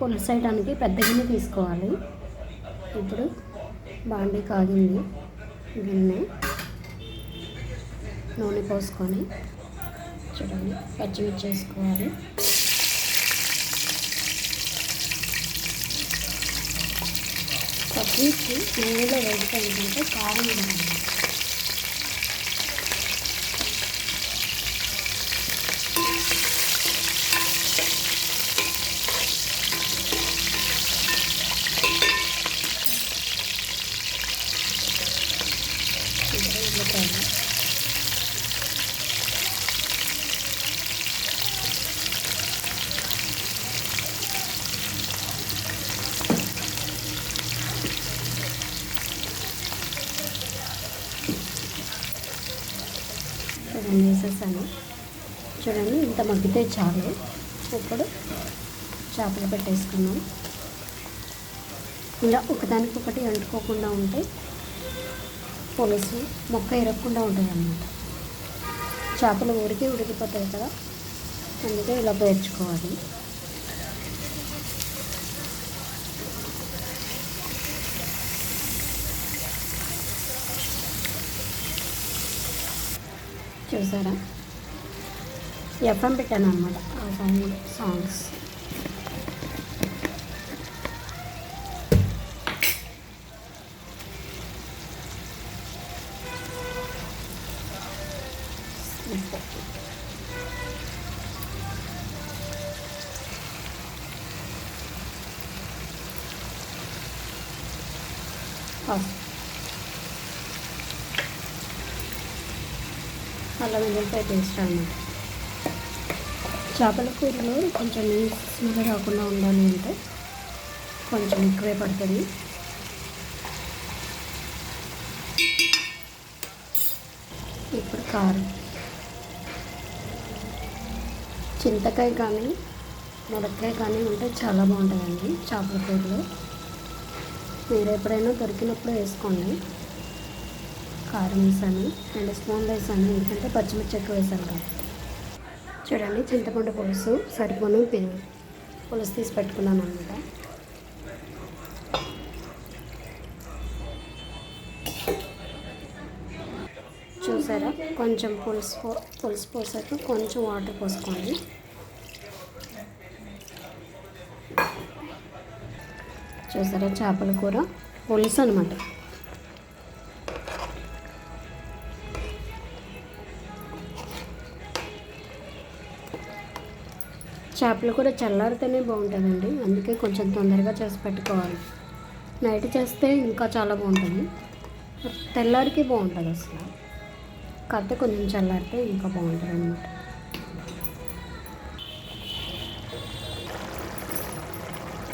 పులుసేయడానికి పెద్ద గిన్నె తీసుకోవాలి. ఇప్పుడు బాండీ కాగింది, గిన్నె నూనె పోసుకొని చూడండి పచ్చిమిర్చి వేసుకోవాలి. పచ్చిమిర్చి నూనెలో వేసుకుంటే కారం ఉంటుంది. చూడండి వేసేసాను. చూడండి ఇంత మగ్గితే చాలు. ఇప్పుడు చేపలు పెట్టేసుకున్నాం. ఇలా ఒకదానికొకటి అంటుకోకుండా ఉంటే పులుసు మొక్క ఇరగకుండా ఉంటుంది అన్నమాట. చేపలు ఉడికిపోతాయి కదా, అందుకే ఇలా పేర్చుకోవాలి. చూసారా, ఎఫ్ఎం పెట్టాను అనమాట, ఆ సాంగ్స్. అల్లం వెల్లుల్లిపాయ పేస్ట్ అన్నమాట. చేపల కూరలో కొంచెం నీసు రాకుండా ఉండాలి అంటే కొంచెం ఎక్కువే పడుతుంది. ఇప్పుడు కారం, చింతకాయ కానీ మునక్కాయ కానీ ఉంటే చాలా బాగుంటుందండి చేపల కూరలో. మీరు ఎప్పుడైనా దొరికినప్పుడు వేసుకోండి. కారం వేసాను, 2 స్పూన్లు వేసాను, ఎందుకంటే పచ్చిమిర్చి ఎక్కువ వేసాను కాబట్టి. చూడండి చింతపండు పులుసు సరిపోను పులుసు తీసి పెట్టుకున్నాను అనమాట. చూసారా, కొంచెం పులుసు పోసాక కొంచెం వాటర్ పోసుకోండి. చూసారా, చేపల కూర పులుసు అనమాట. చేపల కూర చల్లారితేనే బాగుంటుందండి, అందుకే కొంచెం తొందరగా చేసి పెట్టుకోవాలి. నైట్ చేస్తే ఇంకా చాలా బాగుంటుంది, తెల్లారికి బాగుంటుంది అసలు. కాకపోతే కొంచెం చల్లారితే ఇంకా బాగుంటుంది అన్నమాట.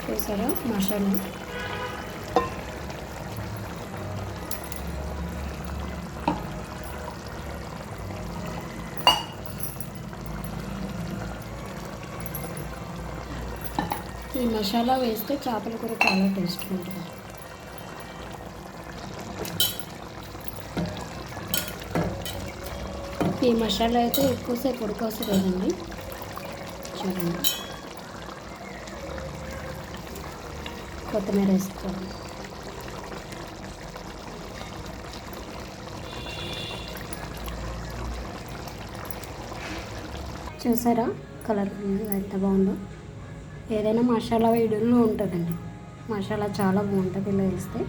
చూసారా మసాలా, ఈ మసాలా వేస్తే చేపల కూర చాలా టేస్ట్గా ఉంటుంది. ఈ మసాలా అయితే ఎక్కువసేపు ఉడకవసలేదండి. చూడండి, కొత్తిమీర వేసుకోవాలి. చూసారా కలర్ఫుల్గా ఎంత బాగుందో. ఏదైనా మసాలా వేయడంలో ఉంటుందండి, మసాలా చాలా బాగుంటుంది ఇలా వేస్తే.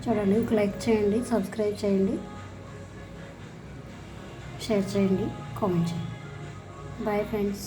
చూడండి, లైక్ చేయండి, సబ్స్క్రైబ్ చేయండి, షేర్ చేయండి, కామెంట్ చేయండి. Bye friends.